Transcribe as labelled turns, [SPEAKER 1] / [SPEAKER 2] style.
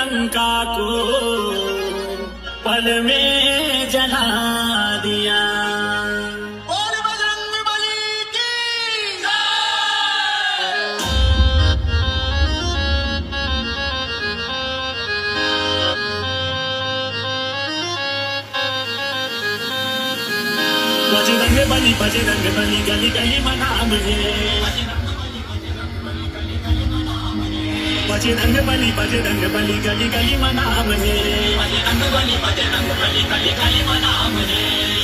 [SPEAKER 1] लंका को पल में जला दिया।
[SPEAKER 2] बोल बजरंग बली की
[SPEAKER 1] बजरंग बली गली गली मनाम है। बजरंग बली गली गली मनाम है।
[SPEAKER 2] बजरंग बली गली गली मनाम है।